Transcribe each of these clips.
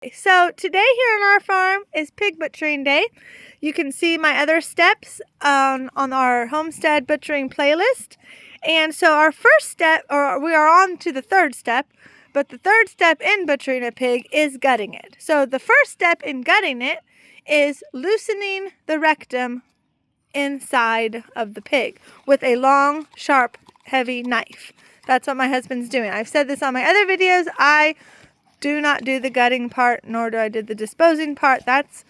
So today here on our farm is pig butchering day. You can see my other steps on our Homestead Butchering playlist. And so our first step, or we are on to the third step, but the third step in butchering a pig is gutting it. So the first step in gutting it is loosening the rectum inside of the pig with a long, sharp, heavy knife. That's what my husband's doing. I've said this on my other videos. I do not do the gutting part, nor do I do the disposing part. That's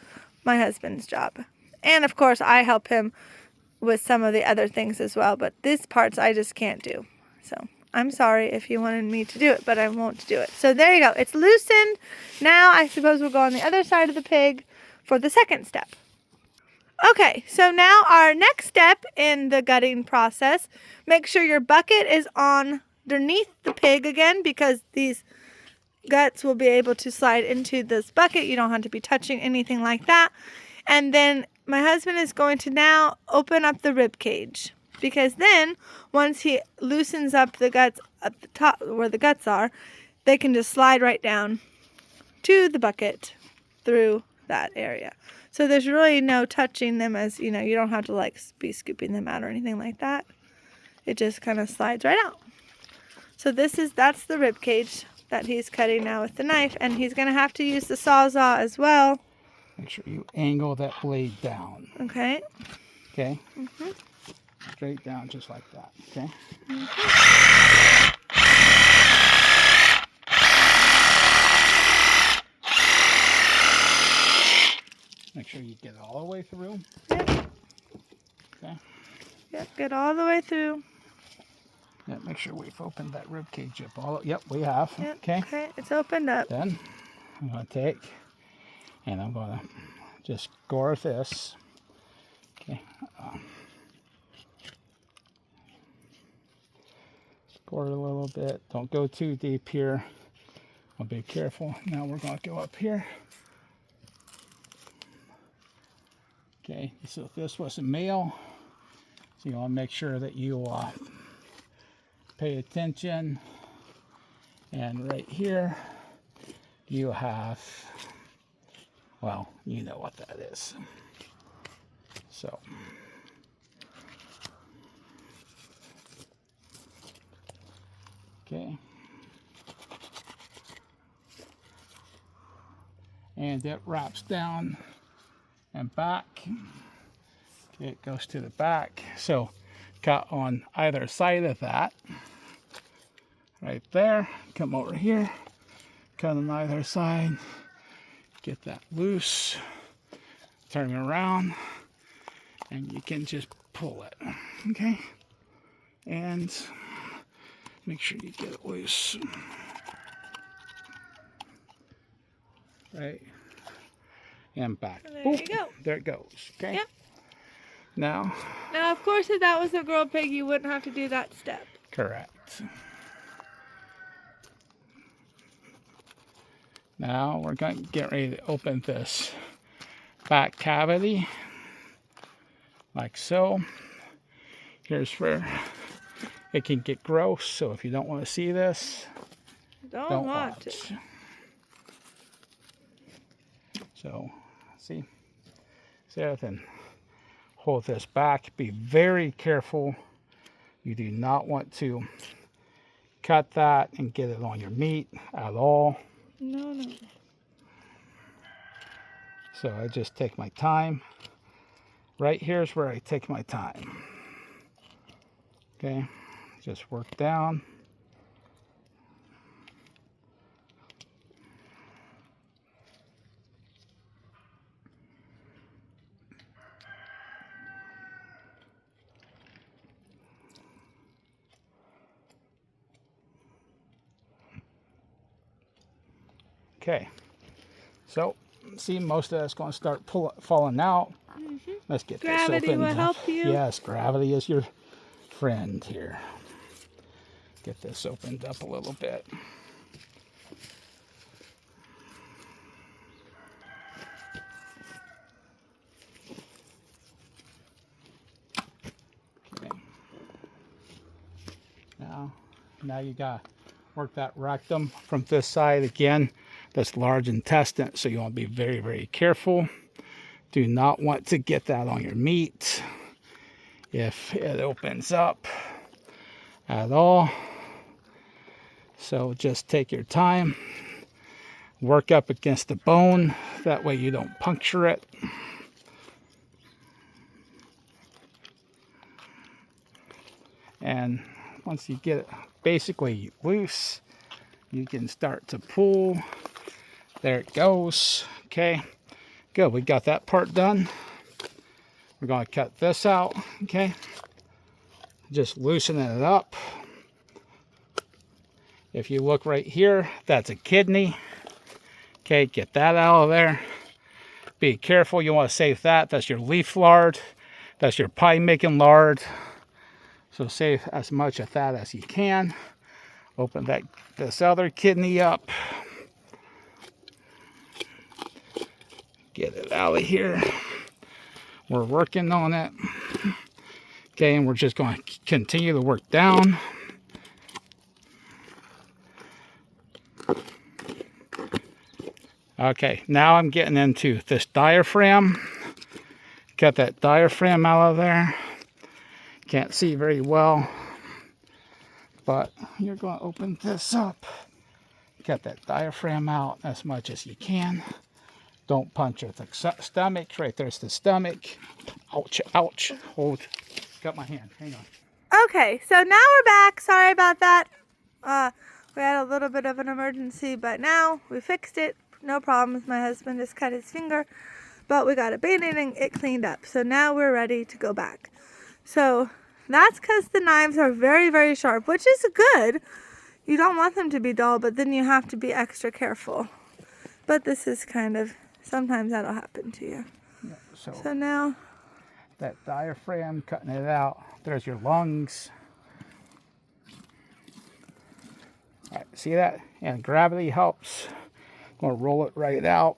my husband's job. And of course, I help him with some of the other things as well, but these parts I just can't do. So I'm sorry if you wanted me to do it, but I won't do it. So there you go. It's loosened. Now I suppose we'll go on the other side of the pig for the second step. Okay, so now our next step in the gutting process, make sure your bucket is underneath the pig again, because these guts will be able to slide into this bucket. You don't have to be touching anything like that. And then my husband is going to now open up the rib cage, because then once he loosens up the guts at the top where the guts are, they can just slide right down to the bucket through that area. So there's really no touching them, as you know, you don't have to like be scooping them out or anything like that. It just kind of slides right out. So that's the rib cage that he's cutting now with the knife, and he's going to have to use the Sawzall as well. Make sure you angle that blade down. Okay. Okay? Straight down just like that. Okay? Make sure you get it all the way through. Yep. Okay? Yep, get all the way through. Yeah, make sure we've opened that rib cage up. Yep, we have. Yep. Okay? Okay, it's opened up. Then I'm going to take and I'm going to just gore this. Okay. Gore it a little bit. Don't go too deep here. I'll be careful. Now we're going to go up here. Okay, so if this was a male, so you want to make sure that you pay attention. And right here, you have, well, you know what that is. So, okay. And it wraps down and back. Okay, it goes to the back. So, cut on either side of that. Right there. Come over here. Cut on either side. Get that loose. Turn it around. And you can just pull it. Okay? And make sure you get it loose. Right? And back. There you go. There it goes. Okay? Yep. Now, of course, if that was a girl pig, you wouldn't have to do that step. correct. Now we're going to get ready to open this back cavity, like so. Here's where it can get gross, so if you don't want to see this, don't want watch. to. So, see everything. Hold this back. Be very careful. You do not want to cut that and get it on your meat at all. No. So I just take my time. Right here's where I take my time. Okay, just work down. Okay, so see, most of that's going to start falling out. Let's get this open. Gravity will help you. Yes, gravity is your friend here. Get this opened up a little bit. Okay. Now you got to work that rectum from this side again. That's large intestine, so you want to be very, very careful. Do not want to get that on your meat if it opens up at all. So just take your time, work up against the bone, that way you don't puncture it. And once you get it basically loose, you can start to pull. There it goes. Okay, good. We got that part done. We're going to cut this out. Okay, just loosening it up. If you look right here, that's a kidney. Okay, get that out of there. Be careful, you want to save that. That's your leaf lard. That's your pie making lard. So save as much of that as you can. Open this other kidney up. Get it out of here. We're working on it. Okay, and we're just going to continue to work down. Okay, now I'm getting into this diaphragm. Got that diaphragm out of there. Can't see very well, but you're going to open this up. Get that diaphragm out as much as you can. Don't puncture the stomach. Right there's the stomach. Ouch, ouch. Hold. Got my hand. Hang on. Okay, so now we're back. Sorry about that. We had a little bit of an emergency, but now we fixed it. No problems. My husband just cut his finger, but we got a Band-Aid and it cleaned up. So now we're ready to go back. So that's because the knives are very, very sharp, which is good. You don't want them to be dull, but then you have to be extra careful. But this is kind of, sometimes that'll happen to you. Yeah, so now, that diaphragm, cutting it out. There's your lungs. All right, see that? And gravity helps. I'm going to roll it right out.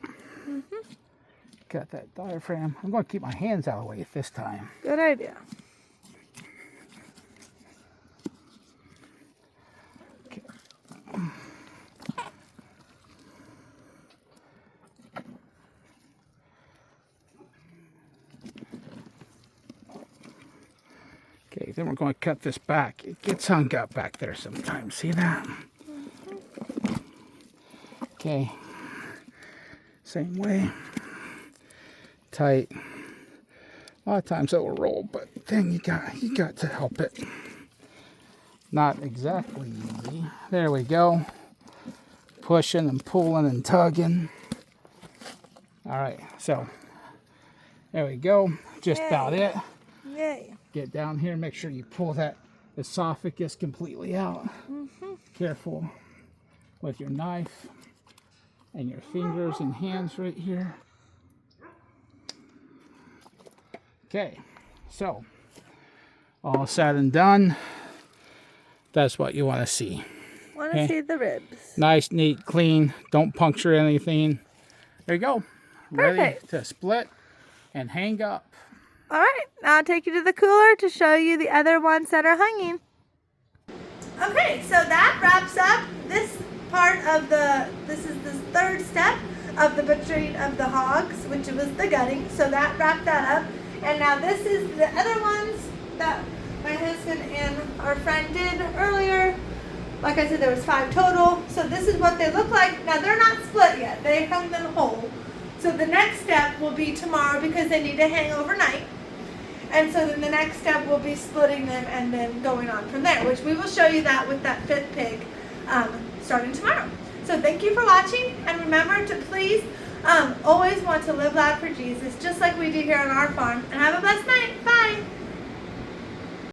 Got that diaphragm. I'm going to keep my hands out of the way this time. Good idea. Okay. Okay, then we're going to cut this back. It gets hung up back there sometimes. See that? Okay. Same way. Tight. A lot of times it will roll, but then you got to help it. Not exactly easy. There we go. Pushing and pulling and tugging. All right, so there we go. Just about it. Yay. Get down here. Make sure you pull that esophagus completely out. Careful with your knife and your fingers and hands right here. Okay, so all said and done, that's what you want to see. Want to see the ribs. Nice, neat, clean. Don't puncture anything. There you go. Ready Perfect. to split and hang up. All right, now I'll take you to the cooler to show you the other ones that are hanging. Okay, so that wraps up this part of this is the third step of the butchering of the hogs, which was the gutting. So that wrapped that up. And now this is the other ones that my husband and our friend did earlier. Like I said, there was 5 total. So this is what they look like. Now they're not split yet. They hung them whole. So the next step will be tomorrow because they need to hang overnight. And so then the next step will be splitting them and then going on from there, which we will show you that with that 5th pig starting tomorrow. So thank you for watching, and remember to please always want to live loud for Jesus, just like we do here on our farm. And have a blessed night. Bye.